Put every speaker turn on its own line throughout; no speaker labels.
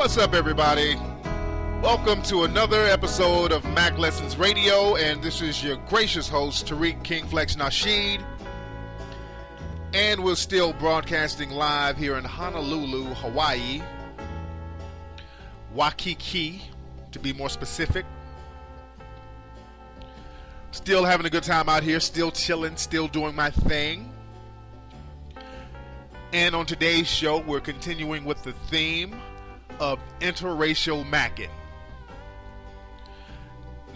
What's up, everybody? Welcome to another episode of Mack Lessons Radio, and this is your gracious host, Tariq King Flex Nasheed. And we're still broadcasting live here in Honolulu, Hawaii. Waikiki, to be more specific. Still having a good time out here, still chilling, still doing my thing. And on today's show, we're continuing with the theme of interracial Mackin.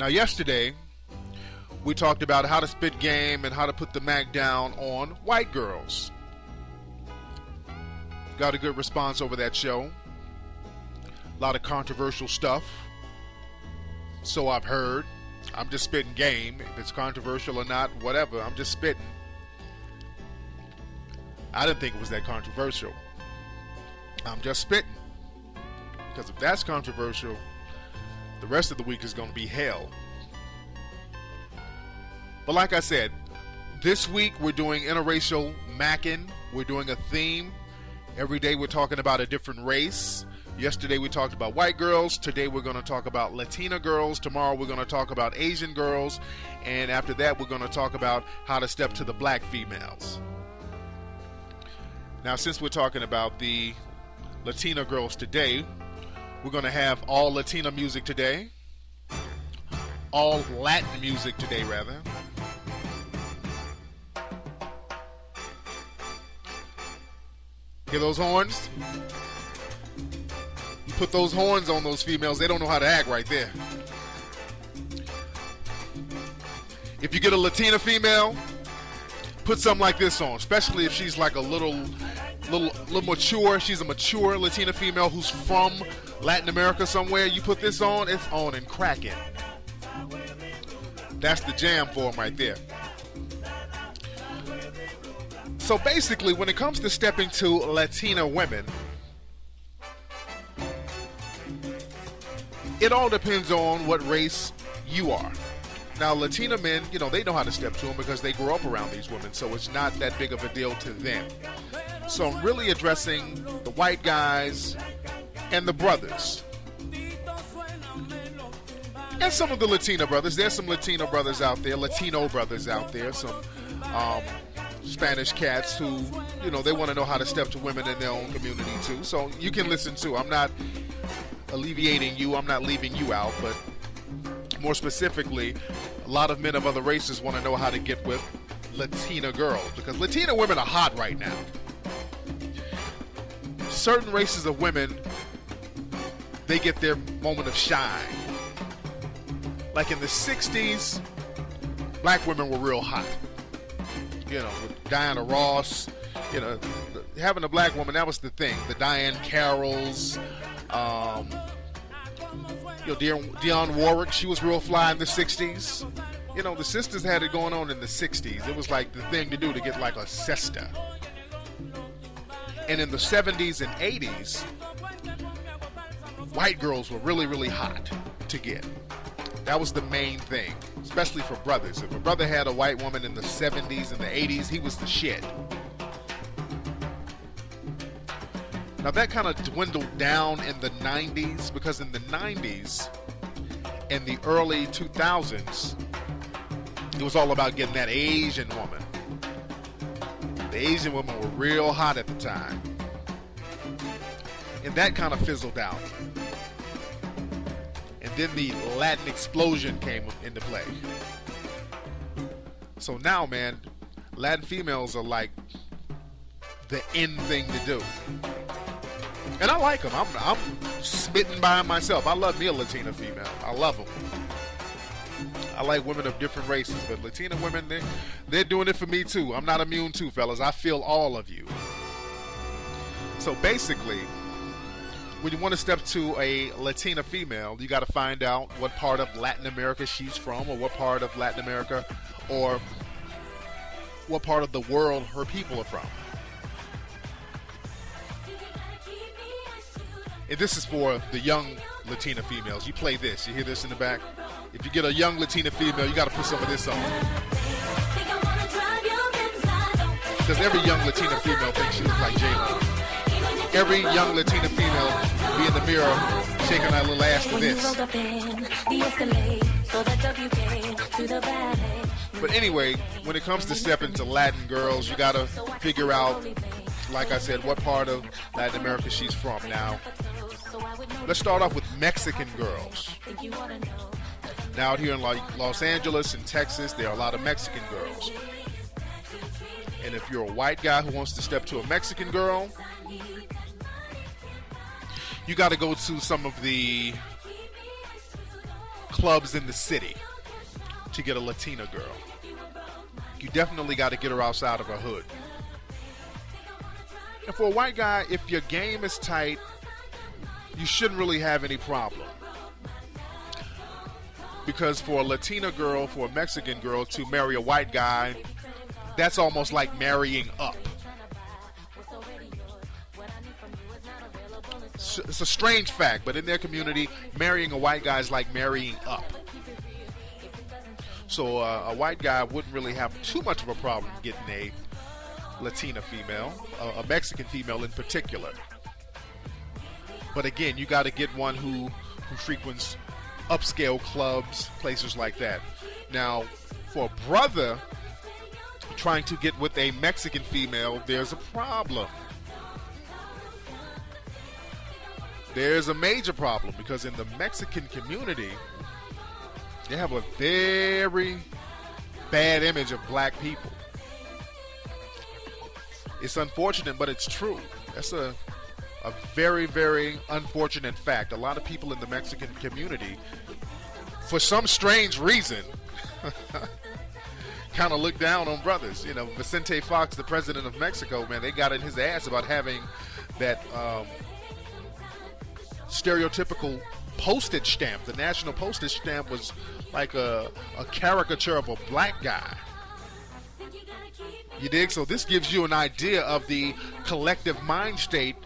Now, yesterday, we talked about how to spit game and how to put the Mac down on white girls. Got a good response over that show. A lot of controversial stuff. So I've heard. I'm just spitting game. If it's controversial or not, whatever. I'm just spitting. I didn't think it was that controversial. I'm just spitting. Because if that's controversial, the rest of the week is going to be hell. But like I said, this week we're doing interracial Mackin. We're doing a theme. Every day we're talking about a different race. Yesterday we talked about white girls. Today we're going to talk about Latina girls. Tomorrow we're going to talk about Asian girls. And after that we're going to talk about how to step to the black females. Now, since we're talking about the Latina girls today, we're going to have all Latina music today. All Latin music today, rather. Hear those horns? You put those horns on those females, they don't know how to act right there. If you get a Latina female, put something like this on, especially if she's like a little mature. She's a mature Latina female who's from Latin America somewhere. You put this on, it's on and cracking. That's the jam for them right there. So basically, when it comes to stepping to Latina women, it all depends on what race you are. Now, Latina men, they know how to step to them because they grew up around these women, so it's not that big of a deal to them. So I'm really addressing the white guys and the brothers. And some of the Latina brothers. There's some Latino brothers out there, some Spanish cats who, they want to know how to step to women in their own community too. So you can listen too. I'm not alleviating you. I'm not leaving you out, but more specifically, a lot of men of other races want to know how to get with Latina girls because Latina women are hot right now. Certain races of women, they get their moment of shine. Like in the 60s, black women were real hot. With Diana Ross, having a black woman, that was the thing. The Diane Carrolls, Dionne Warwick, she was real fly in the 60s. The sisters had it going on in the 60s. It was like the thing to do to get like a sister. And in the 70s and 80s, white girls were really, really hot to get. That was the main thing, especially for brothers. If a brother had a white woman in the 70s and the 80s, he was the shit. Now that kind of dwindled down in the 90s because in the 90s and the early 2000s, it was all about getting that Asian woman. The Asian women were real hot at the time. And that kind of fizzled out. And then the Latin explosion came into play. So now, man, Latin females are like the in thing to do. And I like them. I'm smitten by them myself. I love me a Latina female. I love them. I like women of different races, but Latina women, they're doing it for me too. I'm not immune too, fellas. I feel all of you. So basically, when you want to step to a Latina female, you got to find out what part of Latin America she's from, or what part of Latin America, or what part of the world her people are from. And this is for the young Latina females. You play this. You hear this in the back? If you get a young Latina female, you got to put some of this on. Because every young Latina female thinks she looks like J-Lo. every young Latina female be in the mirror shaking that little ass to this. But anyway, when it comes to stepping to Latin girls, you gotta figure out, like I said, what part of Latin America she's from. Now, let's start off with Mexican girls. Now, out here in Los Angeles and Texas, there are a lot of Mexican girls. And if you're a white guy who wants to step to a Mexican girl, you got to go to some of the clubs in the city to get a Latina girl. You definitely got to get her outside of her hood. And for a white guy, if your game is tight, you shouldn't really have any problem. Because for a Latina girl, for a Mexican girl to marry a white guy, that's almost like marrying up. It's a strange fact, but in their community, marrying a white guy is like marrying up. So a white guy wouldn't really have too much of a problem getting a Latina female, a Mexican female in particular. But again, you got to get one who frequents upscale clubs, places like that. Now, for a brother trying to get with a Mexican female, there's a problem. There's a major problem, because in the Mexican community, they have a very bad image of black people. It's unfortunate, but it's true. That's a very, very unfortunate fact. A lot of people in the Mexican community, for some strange reason, kind of look down on brothers. You know, Vicente Fox, the president of Mexico, man, they got in his ass about having that stereotypical postage stamp. The national postage stamp was like a caricature of a black guy. You dig? So this gives you an idea of the collective mind state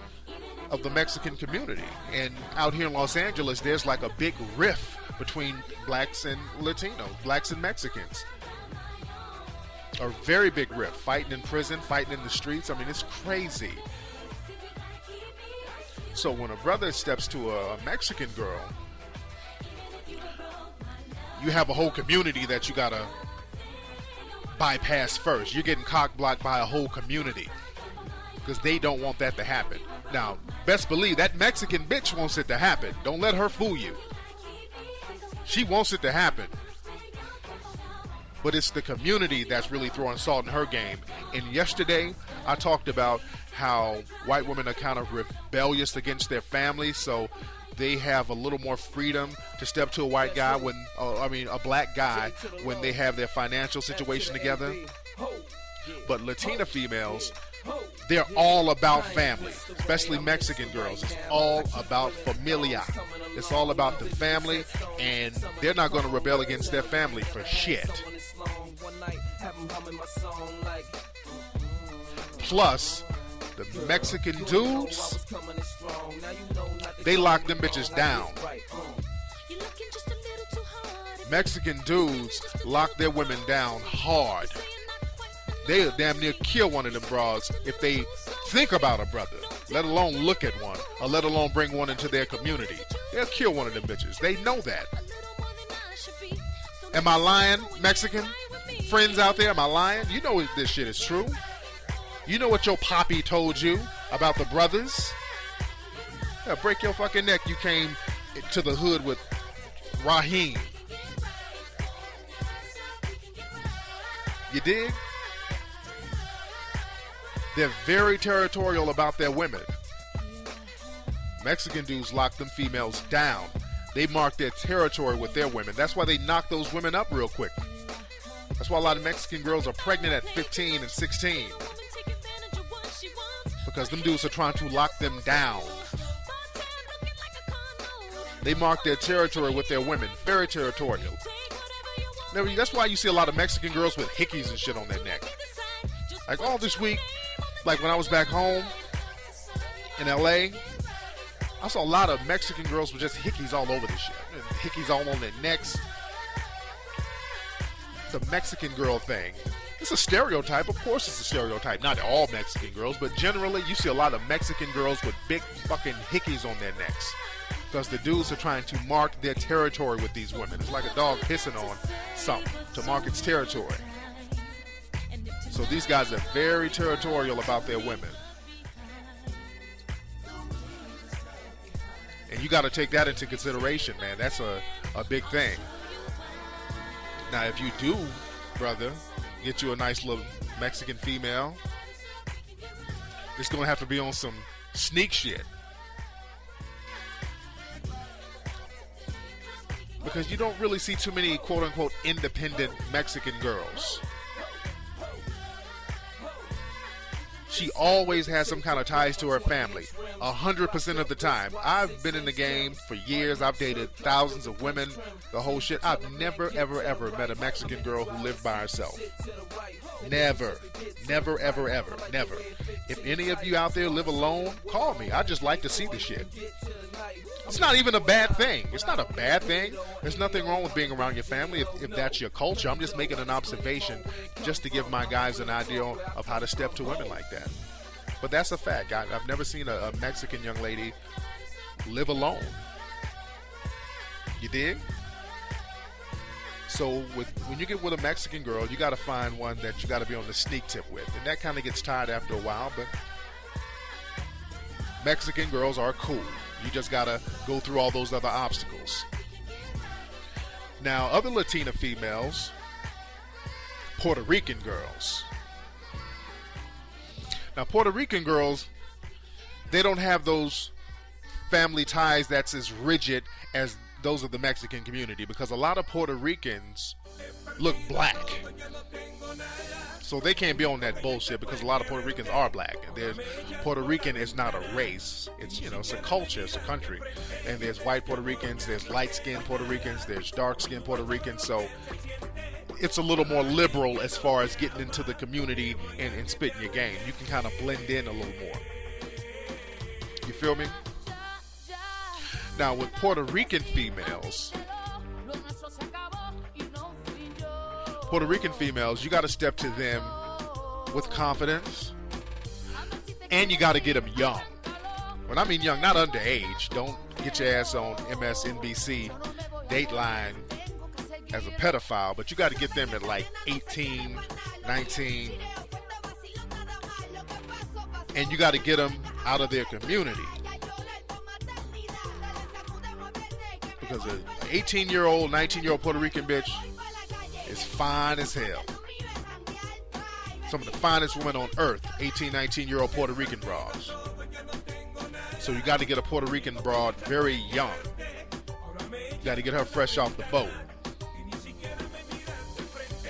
of the Mexican community. And out here in Los Angeles, there's like a big rift between blacks and Latinos, blacks and Mexicans. A very big rift. Fighting in prison, fighting in the streets. I mean, it's crazy. So when a brother steps to a Mexican girl, you have a whole community that you gotta bypass first. You're getting cock-blocked by a whole community because they don't want that to happen. Now, best believe that Mexican bitch wants it to happen. Don't let her fool you. She wants it to happen. But it's the community that's really throwing salt in her game. And yesterday, I talked about how white women are kind of rebellious against their families, so they have a little more freedom to step to a white guy a black guy when they have their financial situation together. But Latina females, they're all about family, especially Mexican girls. It's all about familia. It's all about the family, and they're not going to rebel against their family for shit. Plus, the Mexican dudes, they lock them bitches down. Mexican dudes lock their women down hard. They'll damn near kill one of them bras if they think about a brother, let alone look at one, or let alone bring one into their community. They'll kill one of them bitches. They know that. Am I lying, Mexican friends out there? Am I lying? You know this shit is true. You know what your poppy told you about the brothers? Yeah, break your fucking neck. You came to the hood with Raheem. You dig? They're very territorial about their women. Mexican dudes lock them females down. They mark their territory with their women. That's why they knock those women up real quick. That's why a lot of Mexican girls are pregnant at 15 and 16. Because them dudes are trying to lock them down. They mark their territory with their women. Very territorial. Now, that's why you see a lot of Mexican girls with hickeys and shit on their neck. Like all this week, like when I was back home in LA, I saw a lot of Mexican girls with just hickeys all over this shit. Hickeys all on their necks. It's a Mexican girl thing. It's a stereotype. Of course it's a stereotype. Not all Mexican girls, but generally you see a lot of Mexican girls with big fucking hickeys on their necks. Because the dudes are trying to mark their territory with these women. It's like a dog pissing on something to mark its territory. So these guys are very territorial about their women. And you got to take that into consideration, man. That's a big thing. Now, if you do, brother, get you a nice little Mexican female, it's going to have to be on some sneak shit. Because you don't really see too many quote-unquote independent Mexican girls. She always has some kind of ties to her family, 100% of the time. I've been in the game for years. I've dated thousands of women, the whole shit. I've never, ever, ever met a Mexican girl who lived by herself. Never. Never, ever, ever. Never. If any of you out there live alone, call me. I just like to see the shit. It's not even a bad thing. It's not a bad thing. There's nothing wrong with being around your family if that's your culture. I'm just making an observation just to give my guys an idea of how to step to women like that. But that's a fact. I've never seen a Mexican young lady live alone. You dig? So when you get with a Mexican girl, you got to find one that you got to be on the sneak tip with. And that kind of gets tired after a while, but Mexican girls are cool. You just got to go through all those other obstacles. Now, other Latina females, Puerto Rican girls. Now, Puerto Rican girls, they don't have those family ties that's as rigid as those of the Mexican community, because a lot of Puerto Ricans look black. So they can't be on that bullshit, because a lot of Puerto Ricans are black. Puerto Rican is not a race. It's, it's a culture, it's a country. And there's white Puerto Ricans, there's light-skinned Puerto Ricans, there's dark-skinned Puerto Ricans. So it's a little more liberal as far as getting into the community and spitting your game. You can kind of blend in a little more. You feel me? Now, with Puerto Rican females, you got to step to them with confidence, and you got to get them young. When I mean young, not underage. Don't get your ass on MSNBC Dateline as a pedophile, but you got to get them at like 18, 19, and you got to get them out of their community. Because an 18-year-old, 19-year-old Puerto Rican bitch is fine as hell. Some of the finest women on earth, 18, 19-year-old Puerto Rican broads. So you got to get a Puerto Rican broad very young. You got to get her fresh off the boat.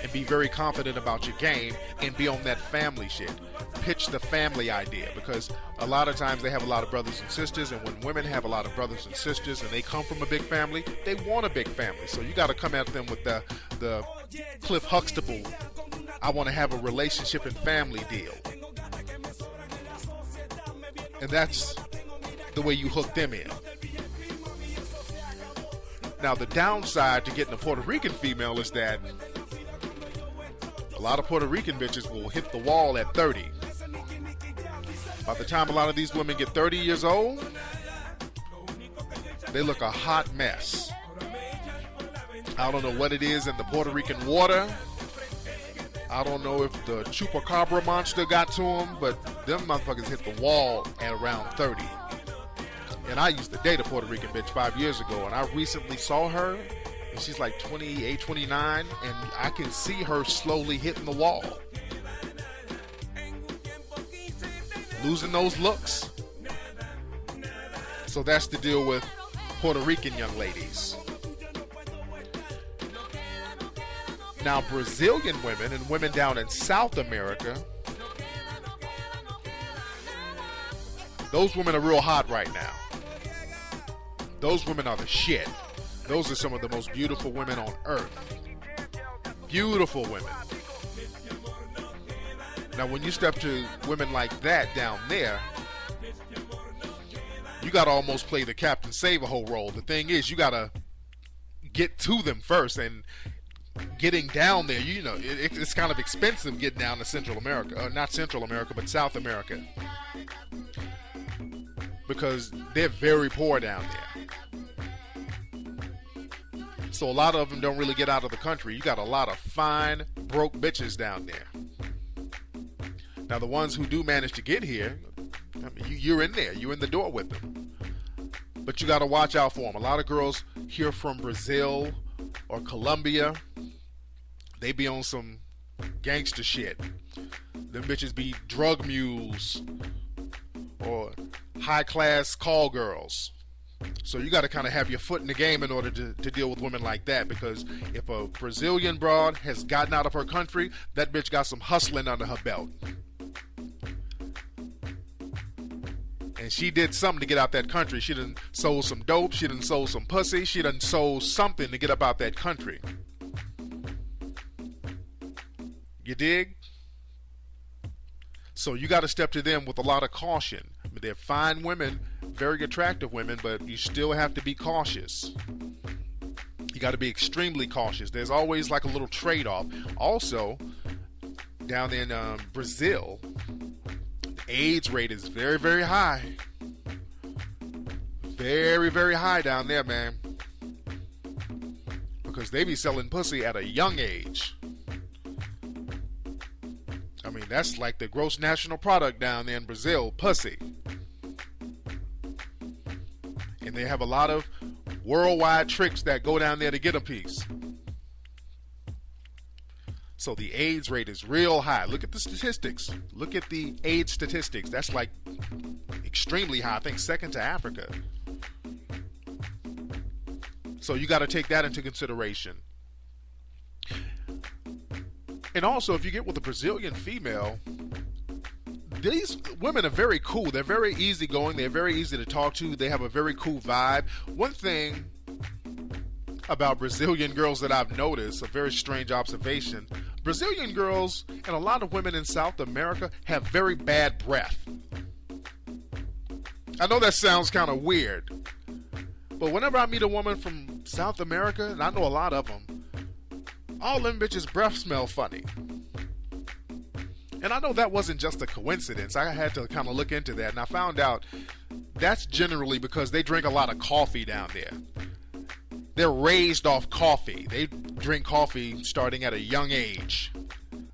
And be very confident about your game and be on that family shit. Pitch the family idea, because a lot of times they have a lot of brothers and sisters, and when women have a lot of brothers and sisters and they come from a big family, they want a big family. So you got to come at them with the Cliff Huxtable, I want to have a relationship and family deal. And that's the way you hook them in. Now, the downside to getting a Puerto Rican female is that a lot of Puerto Rican bitches will hit the wall at 30. By the time a lot of these women get 30 years old, they look a hot mess. I don't know what it is in the Puerto Rican water. I don't know if the chupacabra monster got to them, but them motherfuckers hit the wall at around 30. And I used to date a Puerto Rican bitch 5 years ago, and I recently saw her, and she's like 28, 29, and I can see her slowly hitting the wall. Losing those looks. So that's the deal with Puerto Rican young ladies. Now, Brazilian women and women down in South America, those women are real hot right now. Those women are the shit. Those are some of the most beautiful women on earth. Beautiful women. Now, when you step to women like that down there, you got to almost play the Captain Save-A-Ho role. The thing is, you got to get to them first, and getting down there, it's kind of expensive getting down to Central America. Not Central America, but South America. Because they're very poor down there. So a lot of them don't really get out of the country. You got a lot of fine, broke bitches down there. Now, the ones who do manage to get here, I mean, you're in there. You're in the door with them. But you got to watch out for them. A lot of girls here from Brazil or Colombia, they be on some gangster shit. Them bitches be drug mules or high-class call girls. So you got to kind of have your foot in the game in order to deal with women like that, because if a Brazilian broad has gotten out of her country, that bitch got some hustling under her belt. And she did something to get out that country. She done sold some dope, she done sold some pussy, she done sold something to get up out that country. You dig? So you got to step to them with a lot of caution. I mean, they're fine women, very attractive women, but you still have to be cautious. You got to be extremely cautious. There's always like a little trade-off. Also, down in Brazil, the AIDS rate is very, very high. Very, very high down there, man. Because they be selling pussy at a young age. I mean, that's like the gross national product down there in Brazil, pussy. And they have a lot of worldwide tricks that go down there to get a piece. So the AIDS rate is real high. Look at the statistics. Look at the AIDS statistics. That's like extremely high. I think second to Africa. So you got to take that into consideration. And also, if you get with a Brazilian female, these women are very cool. They're very easygoing. They're very easy to talk to. They have a very cool vibe. One thing about Brazilian girls that I've noticed, a very strange observation, Brazilian girls and a lot of women in South America have very bad breath. I know that sounds kind of weird, but whenever I meet a woman from South America, and I know a lot of them, all them bitches' breath smell funny. And I know that wasn't just a coincidence. I had to kind of look into that, and I found out that's generally because they drink a lot of coffee down there. They're raised off coffee. They drink coffee starting at a young age.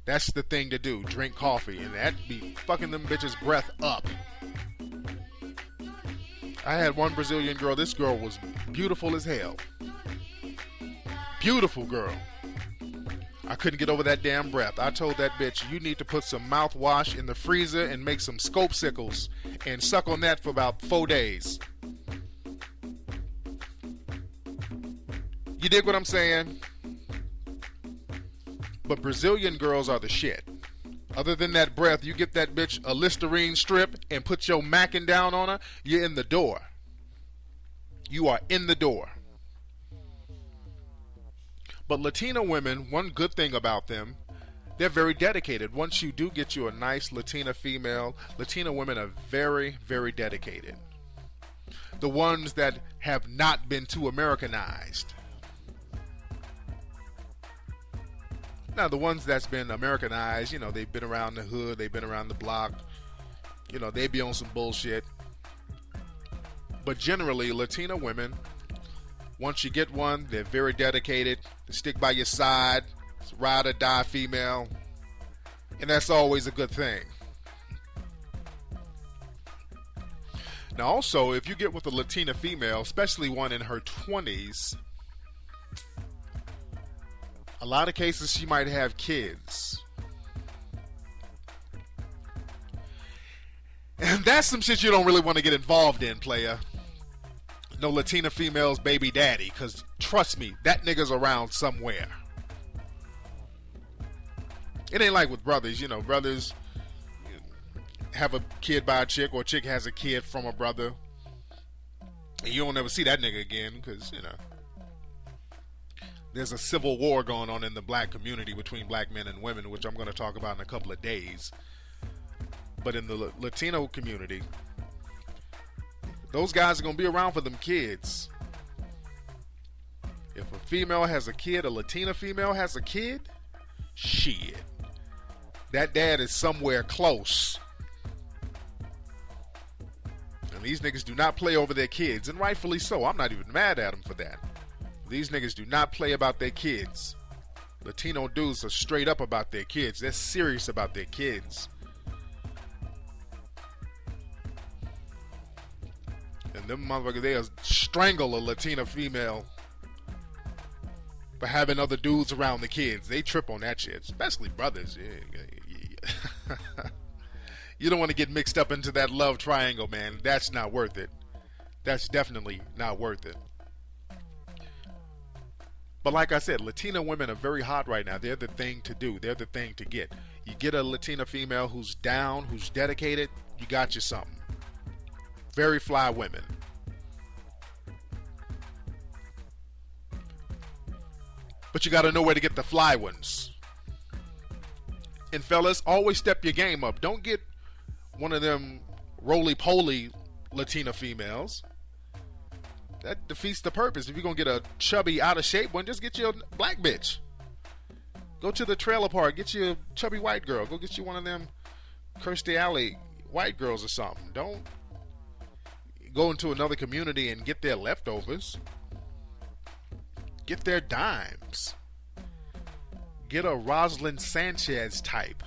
That's the thing to do, drink coffee, and that be fucking them bitches' breath up. I had one Brazilian girl. This girl was beautiful as hell. Beautiful girl. I couldn't get over that damn breath. I told that bitch, you need to put some mouthwash in the freezer and make some scope sickles and suck on that for about 4 days. You dig what I'm saying? But Brazilian girls are the shit. Other than that breath, you get that bitch a Listerine strip and put your Mackin down on her, you're in the door. You are in the door. But Latina women, one good thing about them, they're very dedicated. Once you do get you a nice Latina female, Latina women are very, very dedicated. The ones that have not been too Americanized. Now, the ones that's been Americanized, you know, they've been around the hood, they've been around the block, you know, they be on some bullshit. But generally, Latina women, once you get one, they're very dedicated. They stick by your side. It's a ride or die female. And that's always a good thing. Now also, if you get with a Latina female, especially one in her 20s, a lot of cases she might have kids. And that's some shit you don't really want to get involved in, player. No Latina female's baby daddy, because trust me, that nigga's around somewhere. It ain't like with brothers, you know, brothers have a kid by a chick, or a chick has a kid from a brother, and you don't ever see that nigga again, because, you know, there's a civil war going on in the black community between black men and women, which I'm going to talk about in a couple of days. But in the Latino community, those guys are going to be around for them kids. If a female has a kid, a Latina female has a kid, shit. That dad is somewhere close. And these niggas do not play over their kids, and rightfully so. I'm not even mad at them for that. These niggas do not play about their kids. Latino dudes are straight up about their kids. They're serious about their kids. And them motherfuckers, they'll strangle a Latina female for having other dudes around the kids. They trip on that shit, especially brothers. Yeah. You don't want to get mixed up into that love triangle, man. That's not worth it. That's definitely not worth it. But like I said, Latina women are very hot right now. They're the thing to do. They're the thing to get. You get a Latina female who's down, who's dedicated, you got you something. Very fly women. But you got to know where to get the fly ones. And fellas, always step your game up. Don't get one of them roly-poly Latina females. That defeats the purpose. If you're going to get a chubby, out-of-shape one, just get you a black bitch. Go to the trailer park. Get you a chubby white girl. Go get you one of them Kirstie Alley white girls or something. Don't go into another community and get their leftovers. Get their dimes. Get a Rosalind Sanchez type.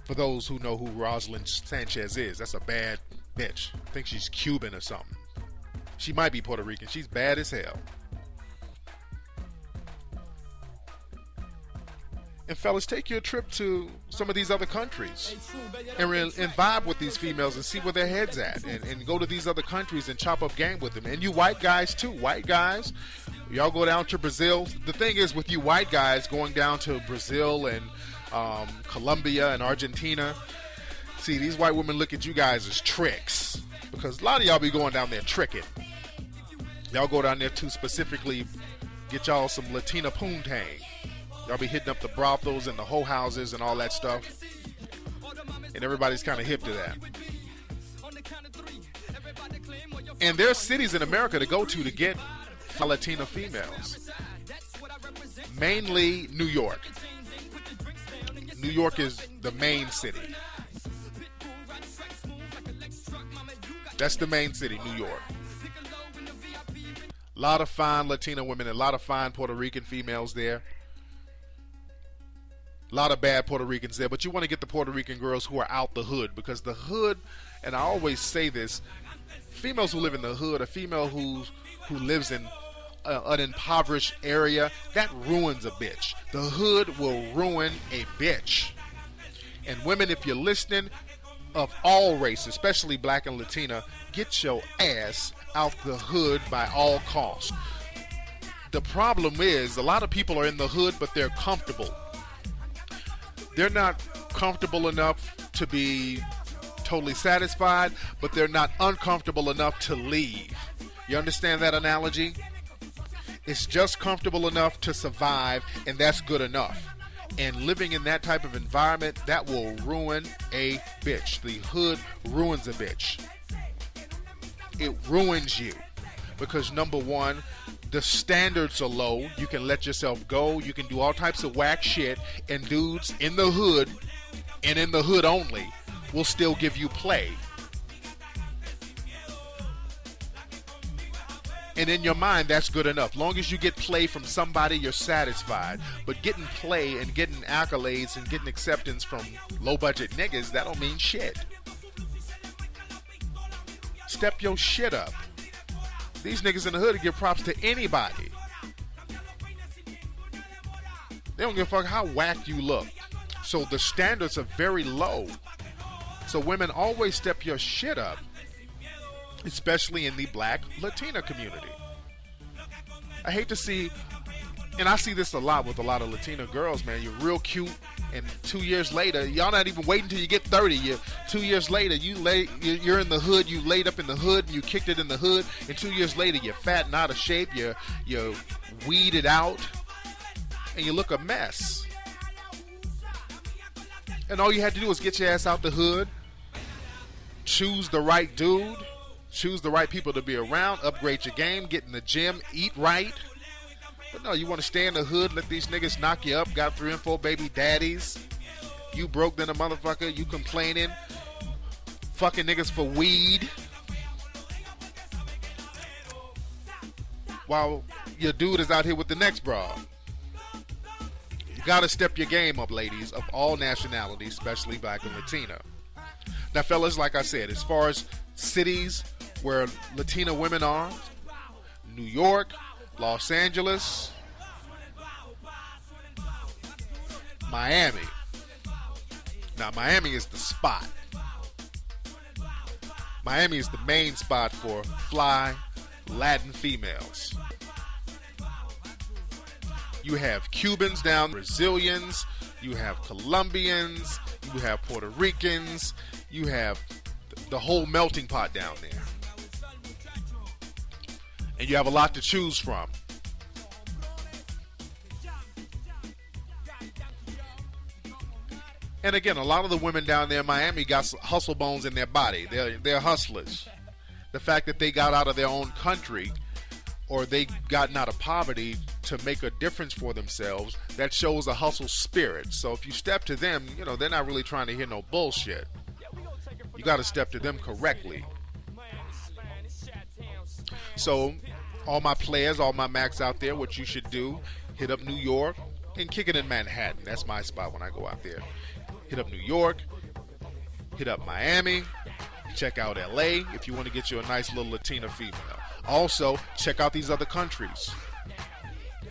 For those who know who Rosalind Sanchez is, that's a bad bitch. I think she's Cuban or something. She might be Puerto Rican. She's bad as hell. And fellas, take your trip to some of these other countries and vibe with these females and see where their head's at, and go to these other countries and chop up game with them. And you white guys too, white guys, y'all go down to Brazil. The thing is with you white guys going down to Brazil and Colombia and Argentina, see, these white women look at you guys as tricks, because a lot of y'all be going down there tricking. Y'all go down there to specifically get y'all some Latina poontang. Y'all be hitting up the brothels and the hoe houses and all that stuff. And everybody's kind of hip to that. And there's cities in America to go to get Latina females. Mainly New York. New York is the main city. That's the main city, New York. A lot of fine Latina women and a lot of fine Puerto Rican females there. A lot of bad Puerto Ricans there, but you want to get the Puerto Rican girls who are out the hood, because the hood, and I always say this, females who live in the hood, a female who lives in an impoverished area, that ruins a bitch. The hood will ruin a bitch. And women, if you're listening, of all races, especially black and Latina, get your ass out the hood by all costs. The problem is, a lot of people are in the hood, but they're comfortable. They're not comfortable enough to be totally satisfied, but they're not uncomfortable enough to leave. You understand that analogy? It's just comfortable enough to survive, and that's good enough. And living in that type of environment, that will ruin a bitch. The hood ruins a bitch. It ruins you. Because number one, the standards are low. You can let yourself go. You can do all types of whack shit. And dudes in the hood, and in the hood only, will still give you play. And in your mind, that's good enough. Long as you get play from somebody, you're satisfied. But getting play and getting accolades and getting acceptance from low-budget niggas, that don't mean shit. Step your shit up. These niggas in the hood give props to anybody. They don't give a fuck how whack you look. So the standards are very low. So women, always step your shit up. Especially in the black Latina community. I hate to see, and I see this a lot with a lot of Latina girls, man. You're real cute, and 2 years later, y'all not even waiting until you get 30. 2 years later, you're in the hood, you laid up in the hood, and you kicked it in the hood, and 2 years later, you're fat and out of shape, you're weeded out, and you look a mess. And all you had to do was get your ass out the hood, choose the right dude, Choose the right people to be around. Upgrade your game. Get in the gym. Eat right. But no, you want to stay in the hood. Let these niggas knock you up. Got 3 and 4 baby daddies. You broke than a motherfucker. You complaining. Fucking niggas for weed. While your dude is out here with the next bra. You gotta step your game up, ladies, of all nationalities, especially black and Latina. Now, fellas, like I said, as far as cities where Latina women are, New York, Los Angeles, Miami. Now, Miami is the spot. Miami is the main spot for fly Latin females. You have Cubans down, Brazilians, you have Colombians, you have Puerto Ricans, you have the whole melting pot down there. And you have a lot to choose from. And again, a lot of the women down there in Miami got hustle bones in their body. They're hustlers. The fact that they got out of their own country or they gotten out of poverty to make a difference for themselves, that shows a hustle spirit. So if you step to them, you know, they're not really trying to hear no bullshit. You got to step to them correctly. So all my players, all my Macks out there, what you should do, hit up New York and kick it in Manhattan. That's my spot when I go out there. Hit up New York, hit up Miami, check out LA if you want to get you a nice little Latina female. Also, check out these other countries.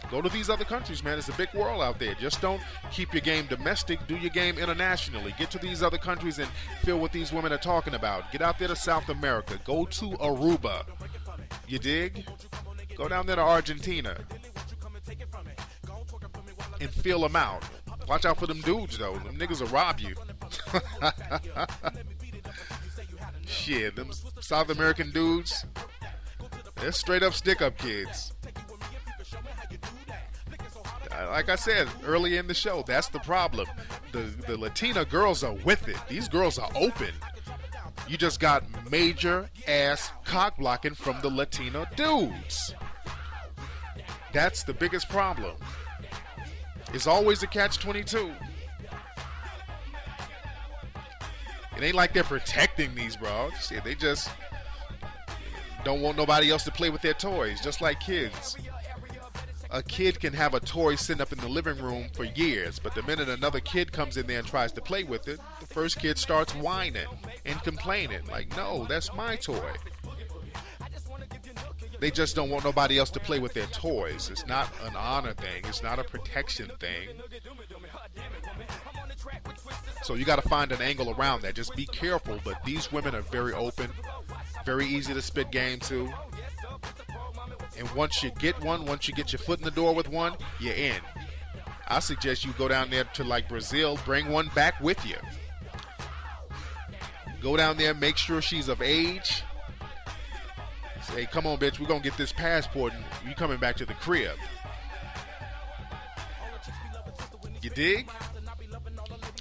Go to these other countries, man. It's a big world out there. Just don't keep your game domestic. Do your game internationally. Get to these other countries and feel what these women are talking about. Get out there to South America. Go to Aruba. You dig? Go down there to Argentina and feel them out. Watch out for them dudes, though. Them niggas will rob you. Shit, them South American dudes, they're straight up stick-up kids. Like I said earlier in the show, that's the problem. The Latina girls are with it. These girls are open. You just got major ass cock blocking from the Latino dudes. That's the biggest problem. It's always a catch-22. It ain't like they're protecting these bros. Shit, they just don't want nobody else to play with their toys, just like kids. A kid can have a toy sitting up in the living room for years, but the minute another kid comes in there and tries to play with it, the first kid starts whining and complaining. Like, no, that's my toy. They just don't want nobody else to play with their toys. It's not an honor thing. It's not a protection thing. So you got to find an angle around that. Just be careful. But these women are very open, very easy to spit game to. And once you get one, once you get your foot in the door with one, you're in. I suggest you go down there to like Brazil, bring one back with you. Go down there, make sure she's of age. Say, come on, bitch, we're going to get this passport and you coming back to the crib. You dig?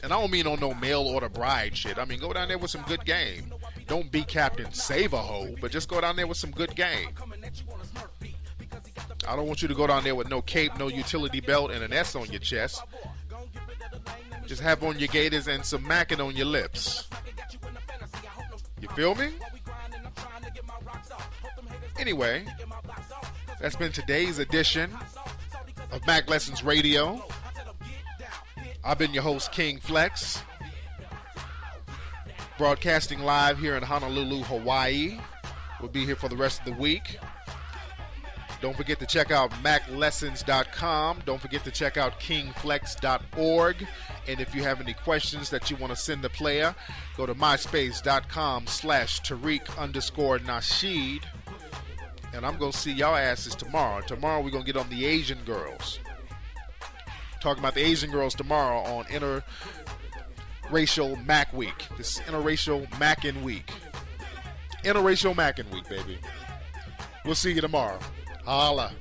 And I don't mean on no mail order bride shit. I mean, go down there with some good game. Don't be Captain Save a Hoe, but just go down there with some good game. I don't want you to go down there with no cape, no utility belt, and an S on your chest. Just have on your gaiters and some Mackin on your lips. You feel me? Anyway, that's been today's edition of Mack Lessons Radio. I've been your host, King Flex, broadcasting live here in Honolulu, Hawaii. We'll be here for the rest of the week. Don't forget to check out MackLessons.com. Don't forget to check out KingFlex.org. And if you have any questions that you want to send the player, go to MySpace.com/Tariq_Nasheed. And I'm going to see y'all asses tomorrow. Tomorrow we're going to get on the Asian girls. Talking about the Asian girls tomorrow on Interracial Mack Week. This is Interracial Mackin Week. Interracial Mackin Week, baby. We'll see you tomorrow. Holla.